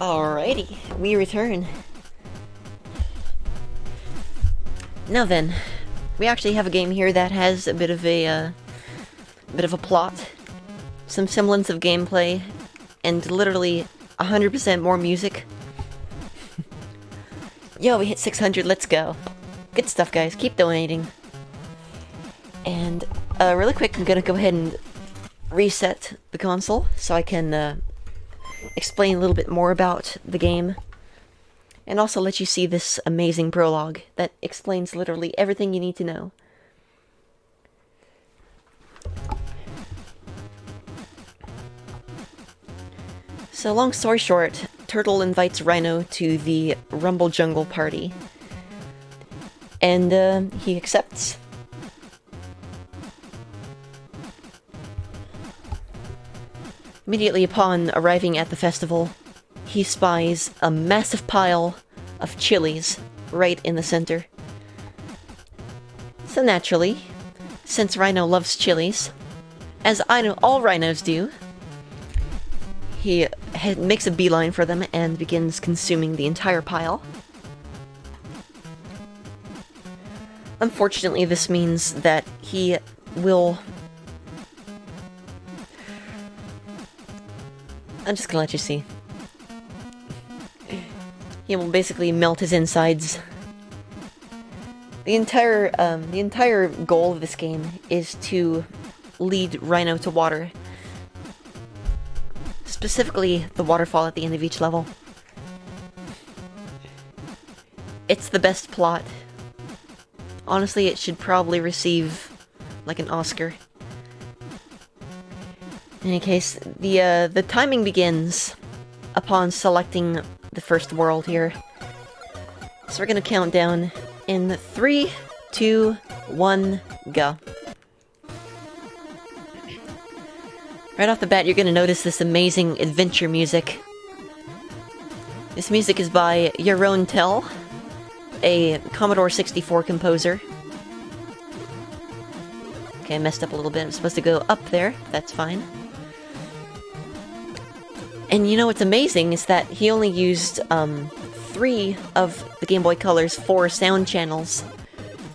Alrighty, we return. Now then, we actually have a game here that has a bit of a plot, some semblance of gameplay, and literally 100% more music. Yo, we hit 600, let's go. Good stuff, guys, keep donating. And, really quick, I'm gonna go ahead and reset the console so I can, explain a little bit more about the game. And also let you see this amazing prologue that explains literally everything you need to know. So long story short, Turtle invites Rhino to the Rumble Jungle party. And he accepts. Immediately upon arriving at the festival, he spies a massive pile of chilies right in the center. So naturally, since Rhino loves chilies, as I know all rhinos do, he makes a beeline for them and begins consuming the entire pile. Unfortunately, this means that he will... I'm just gonna let you see. He will basically melt his insides. The entire goal of this game is to lead Rhino to water. Specifically, the waterfall at the end of each level. It's the best plot. Honestly, it should probably receive, like, an Oscar. In any case, the timing begins upon selecting the first world here. So we're gonna count down in 3, 2, 1, go. Right off the bat, you're gonna notice this amazing adventure music. This music is by Yaron Tell, a Commodore 64 composer. Okay, I messed up a little bit. I'm supposed to go up there. That's fine. And you know what's amazing is that he only used 3 of the Game Boy Color's 4 sound channels.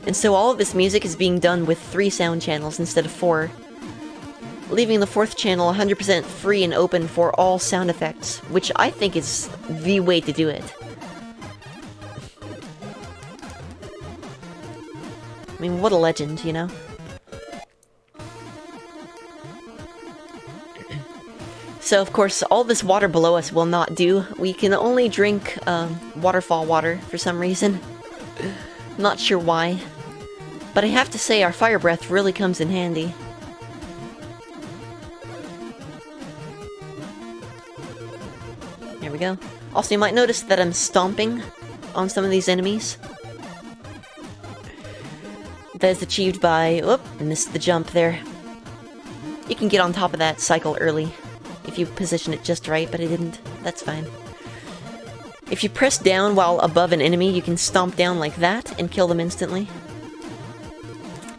And so all of this music is being done with 3 sound channels instead of 4. Leaving the 4th channel 100% free and open for all sound effects, which I think is the way to do it. I mean, what a legend, you know? So, of course, all this water below us will not do. We can only drink waterfall water for some reason. Not sure why. But I have to say, our fire breath really comes in handy. There we go. Also, you might notice that I'm stomping on some of these enemies. That is achieved by... Whoop, I missed the jump there. You can get on top of that cycle early. If you position it just right, but I didn't. That's fine. If you press down while above an enemy, you can stomp down like that and kill them instantly.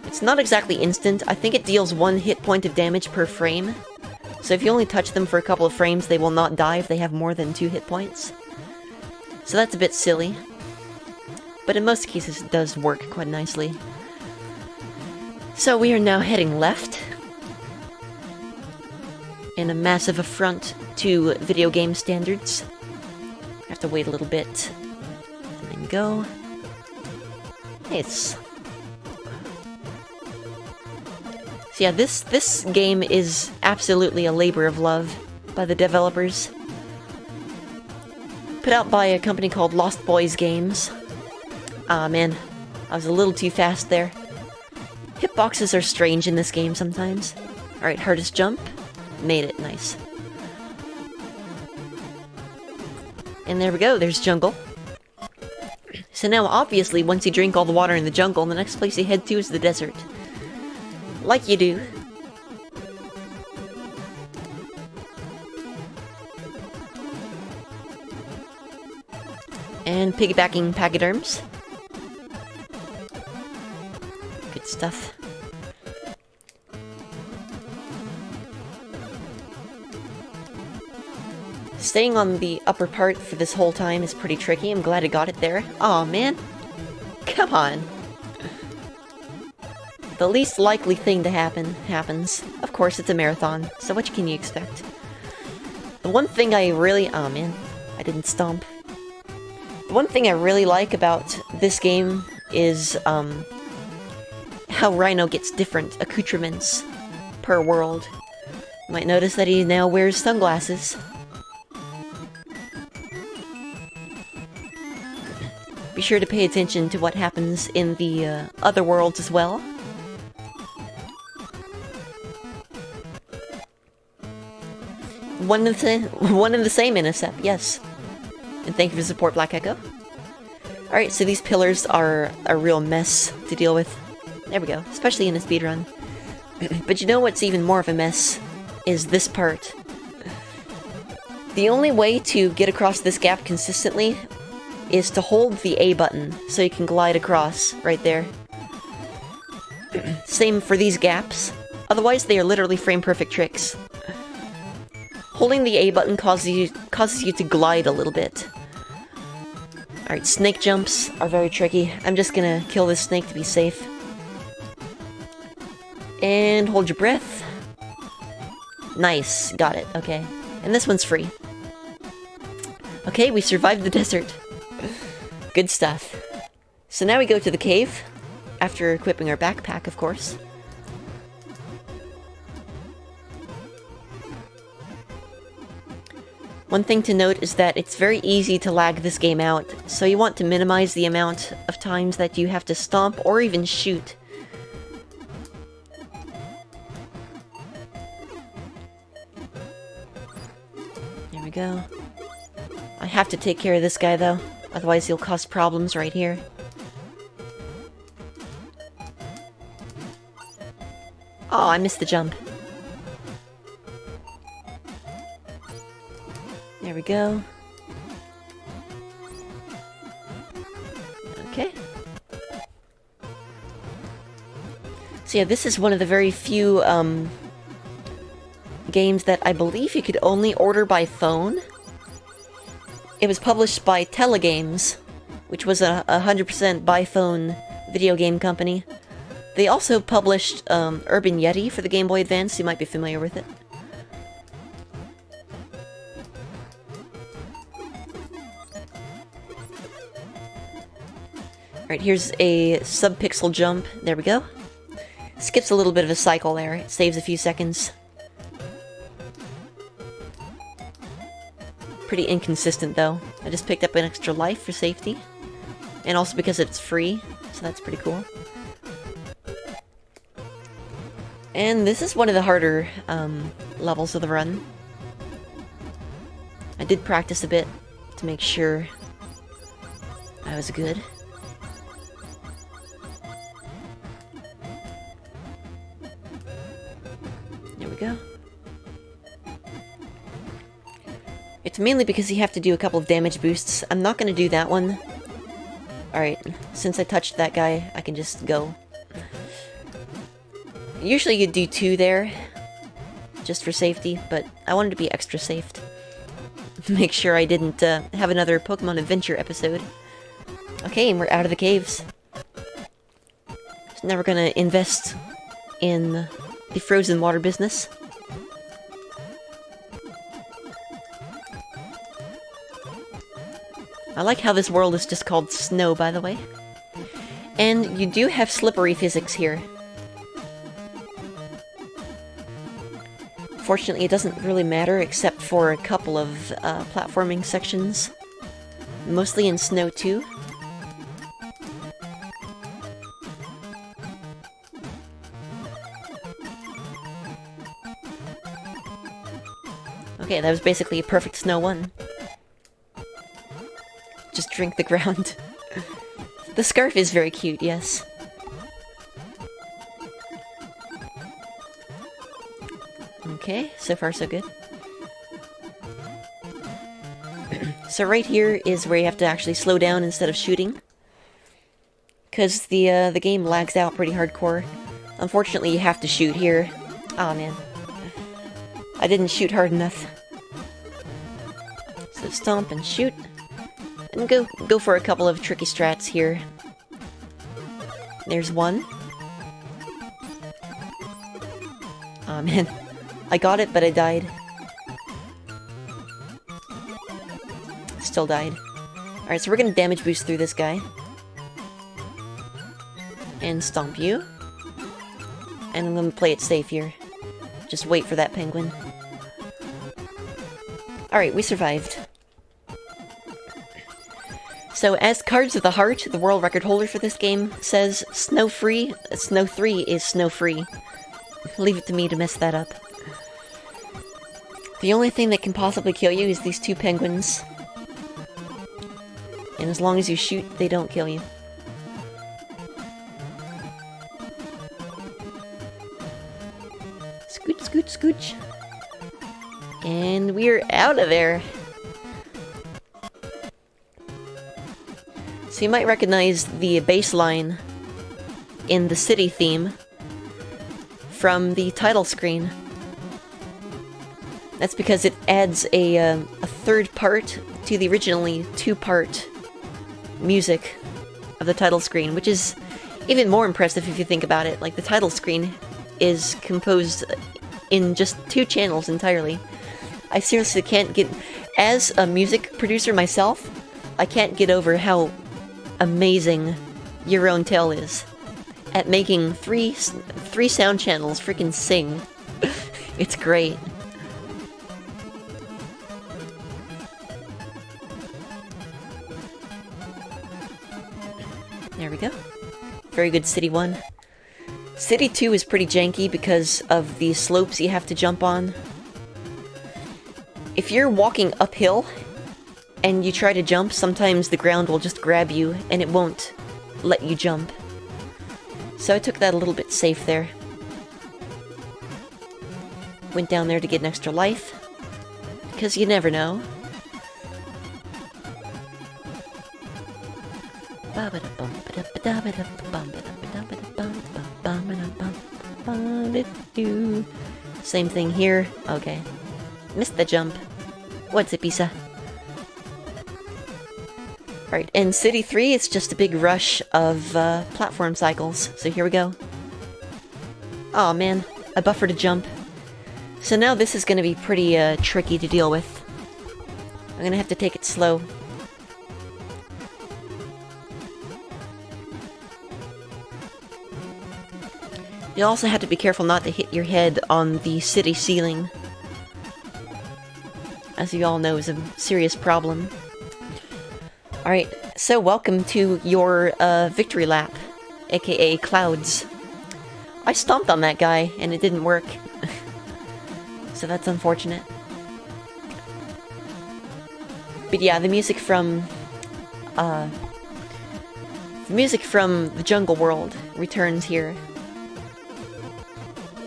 It's not exactly instant. I think it deals 1 hit point of damage per frame. So if you only touch them for a couple of frames, they will not die if they have more than 2 hit points. So that's a bit silly. But in most cases, it does work quite nicely. So we are now heading left. In a massive affront to video game standards. I have to wait a little bit. And then go. Nice. So yeah, this game is absolutely a labor of love by the developers. Put out by a company called Lost Boys Games. Ah man, I was a little too fast there. Hitboxes are strange in this game sometimes. Alright, hardest jump. Made it, nice. And there we go, there's jungle. So now, obviously, once you drink all the water in the jungle, the next place you head to is the desert. Like you do. And piggybacking pachyderms. Good stuff. Staying on the upper part for this whole time is pretty tricky. I'm glad I got it there. Aw, man. Come on. The least likely thing to happen happens. Of course, it's a marathon, so what can you expect? The one thing I really... Oh, man. I didn't stomp. The one thing I really like about this game is, how Rhino gets different accoutrements per world. You might notice that he now wears sunglasses. Be sure to pay attention to what happens in the other worlds as well. One and the same intercept, yes. And thank you for the support, Black Echo. Alright, so these pillars are a real mess to deal with. There we go, especially in a speedrun. But you know what's even more of a mess? Is this part. The only way to get across this gap consistently is to hold the A button, so you can glide across right there. Same for these gaps. Otherwise, they are literally frame-perfect tricks. Holding the A button causes you to glide a little bit. Alright, snake jumps are very tricky. I'm just gonna kill this snake to be safe. And hold your breath. Nice, got it, okay. And this one's free. Okay, we survived the desert. Good stuff. So now we go to the cave, after equipping our backpack, of course. One thing to note is that it's very easy to lag this game out, so you want to minimize the amount of times that you have to stomp or even shoot. There we go. I have to take care of this guy though, otherwise he'll cause problems right here. Oh, I missed the jump. There we go. Okay. So yeah, this is one of the very few, games that I believe you could only order by phone. It was published by Telegames, which was a 100% by phone video game company. They also published, Urban Yeti for the Game Boy Advance, you might be familiar with it. Alright, here's a sub-pixel jump. There we go. Skips a little bit of a cycle there. It saves a few seconds. Pretty inconsistent, though. I just picked up an extra life for safety. And also because it's free, so that's pretty cool. And this is one of the harder levels of the run. I did practice a bit to make sure I was good. There we go. It's mainly because you have to do a couple of damage boosts. I'm not going to do that one. Alright, since I touched that guy, I can just go. Usually you'd do 2 there, just for safety, but I wanted to be extra safe. Make sure I didn't have another Pokemon Adventure episode. Okay, and we're out of the caves. So now we're gonna invest in the frozen water business. I like how this world is just called Snow, by the way. And you do have slippery physics here. Fortunately, it doesn't really matter except for a couple of platforming sections. Mostly in Snow 2. Okay, that was basically a perfect Snow 1. Just drink the ground. The scarf is very cute, yes. Okay, so far so good. So right here is where you have to actually slow down instead of shooting. Because the game lags out pretty hardcore. Unfortunately, you have to shoot here. Aw, man. I didn't shoot hard enough. So stomp and shoot. And go for a couple of tricky strats here. There's one. Aw, man. I got it, but I died. Still died. Alright, so we're gonna damage boost through this guy. And stomp you. And I'm gonna play it safe here. Just wait for that penguin. Alright, we survived. So, as Cards of the Heart, the world record holder for this game, says, Snow 3 is snow free. Leave it to me to mess that up. The only thing that can possibly kill you is these two penguins. And as long as you shoot, they don't kill you. Scooch, scooch, scooch. And we're out of there. So you might recognize the bass line in the city theme from the title screen. That's because it adds a third part to the originally two-part music of the title screen, which is even more impressive if you think about it. Like, the title screen is composed in just 2 channels entirely. I seriously can't get... As a music producer myself, I can't get over how amazing Your Own Tale is at making three sound channels freaking sing. It's great. There we go. Very good City 1. City 2 is pretty janky because of the slopes you have to jump on. If you're walking uphill and you try to jump, sometimes the ground will just grab you and it won't let you jump. So I took that a little bit safe there. Went down there to get an extra life, because you never know. Same thing here. Okay. Missed the jump. What's it, Pisa? Alright, in City 3, it's just a big rush of platform cycles. So here we go. Aw, man. I buffered a jump. So now this is going to be pretty tricky to deal with. I'm going to have to take it slow. You also have to be careful not to hit your head on the city ceiling. As you all know, is a serious problem. Alright, so welcome to your victory lap, aka Clouds. I stomped on that guy, and it didn't work. So that's unfortunate. But yeah, the music from the Jungle World returns here.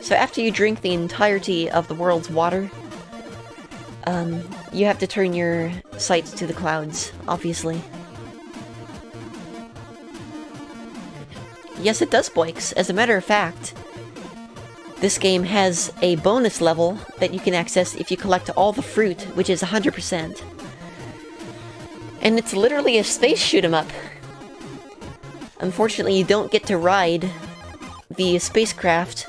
So after you drink the entirety of the world's water, you have to turn your sights to the clouds, obviously. Yes, it does, Boix. As a matter of fact, this game has a bonus level that you can access if you collect all the fruit, which is 100%. And it's literally a space shoot-'em-up. Unfortunately, you don't get to ride the spacecraft.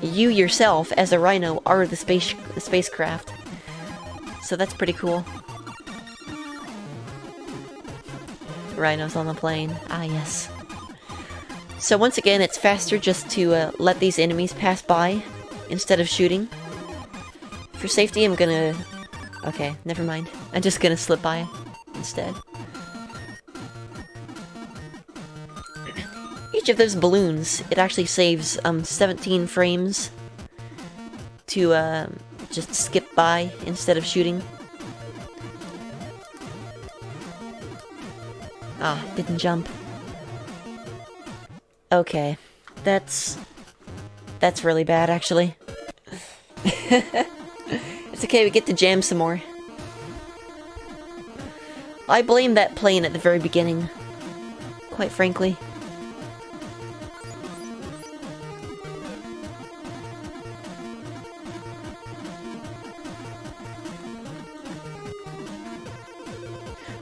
You yourself, as a Rhino, are the spacecraft. So that's pretty cool. Rhinos on the plane. Ah, yes. So once again, it's faster just to let these enemies pass by instead of shooting. For safety, I'm gonna... Okay, never mind. I'm just gonna slip by instead. Each of those balloons, it actually saves 17 frames to just skip by instead of shooting. Ah, didn't jump. Okay, that's really bad, actually. It's okay, we get to jam some more. I blame that plane at the very beginning, quite frankly.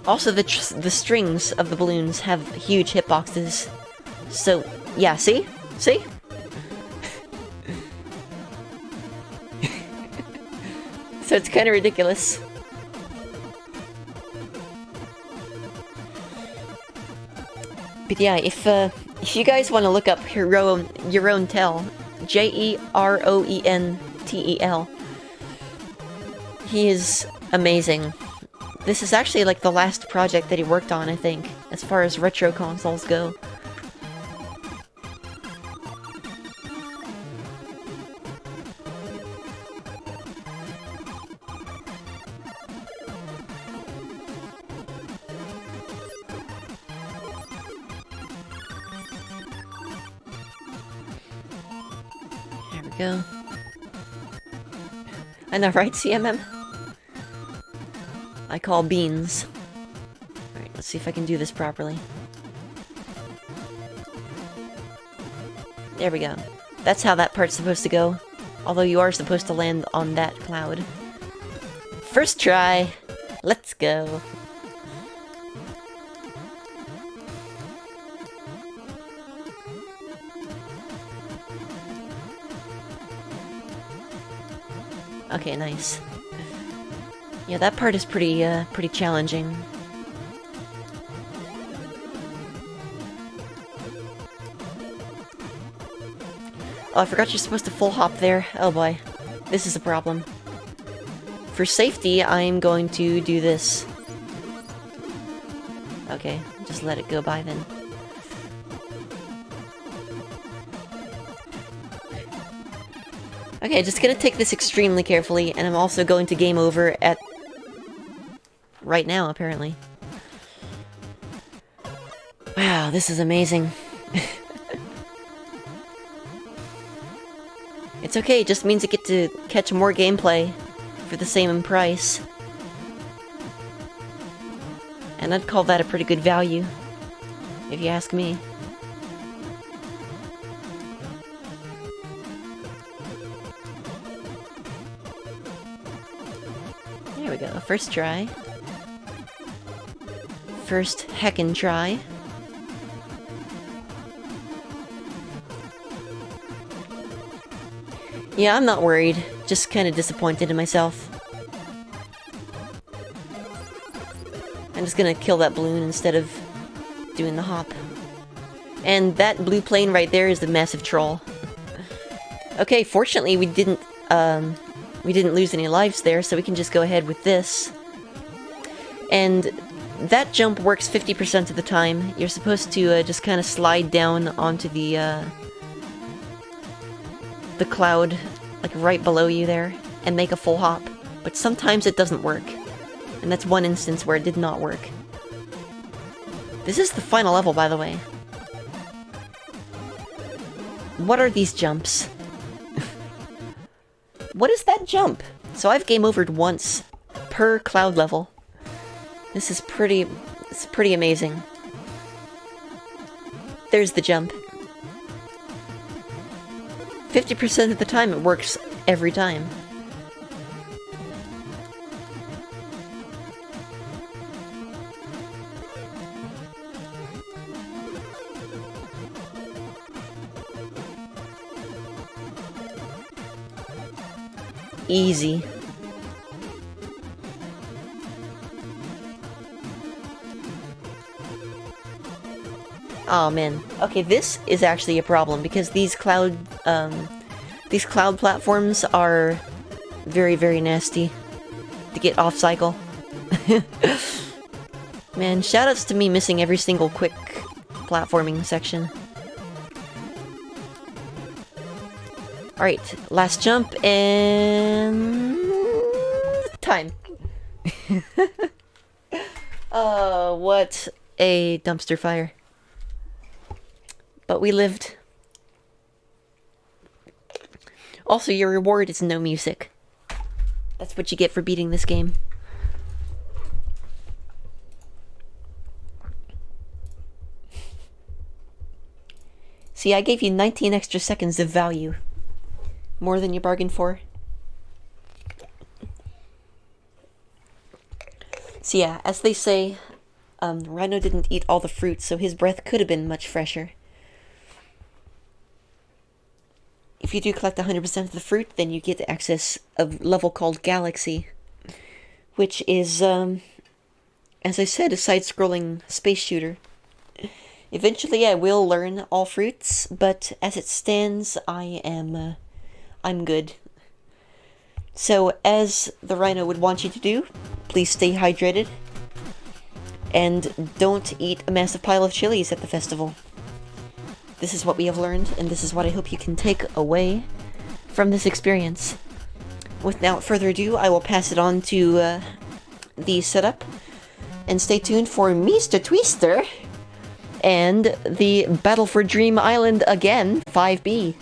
Also, the strings of the balloons have huge hitboxes. So, yeah, see? See? So it's kind of ridiculous. But yeah, if you guys want to look up Jeroentel, Jeroentel, he is amazing. This is actually like the last project that he worked on, I think, as far as retro consoles go. There we go. I know, right, CMM? I call beans. Alright, let's see if I can do this properly. There we go. That's how that part's supposed to go. Although you are supposed to land on that cloud. First try! Let's go! Okay, nice. Yeah, that part is pretty challenging. Oh, I forgot you're supposed to full hop there. Oh boy. This is a problem. For safety, I'm going to do this. Okay, just let it go by then. Okay, just gonna take this extremely carefully, and I'm also going to game over at... right now, apparently. Wow, this is amazing. It's okay, it just means I get to catch more gameplay for the same price. And I'd call that a pretty good value, if you ask me. There we go, first try. First heckin' try. Yeah, I'm not worried. Just kind of disappointed in myself. I'm just gonna kill that balloon instead of doing the hop. And that blue plane right there is the massive troll. Okay, fortunately we didn't lose any lives there, so we can just go ahead with this. And that jump works 50% of the time. You're supposed to just kind of slide down onto the cloud, like right below you there, and make a full hop. But sometimes it doesn't work. And that's one instance where it did not work. This is the final level, by the way. What are these jumps? What is that jump? So I've game overed once per cloud level. This is pretty amazing. There's the jump. 50% of the time it works every time. Easy. Oh man. Okay, this is actually a problem because these cloud platforms are very, very nasty to get off cycle. Man, shoutouts to me missing every single quick platforming section. Alright, last jump and... time. Oh, what a dumpster fire. But we lived. Also, your reward is no music. That's what you get for beating this game. See, I gave you 19 extra seconds of value. More than you bargained for. So yeah, as they say, Rhino didn't eat all the fruit, so his breath could have been much fresher. If you do collect 100% of the fruit, then you get access a level called Galaxy, which is, as I said, a side-scrolling space shooter. Eventually I will learn all fruits, but as it stands, I'm good. So, as the Rhino would want you to do, please stay hydrated, and don't eat a massive pile of chilies at the festival. This is what we have learned, and this is what I hope you can take away from this experience. Without further ado, I will pass it on to the setup, and stay tuned for Mr. Twister and the Battle for Dream Island again, 5B.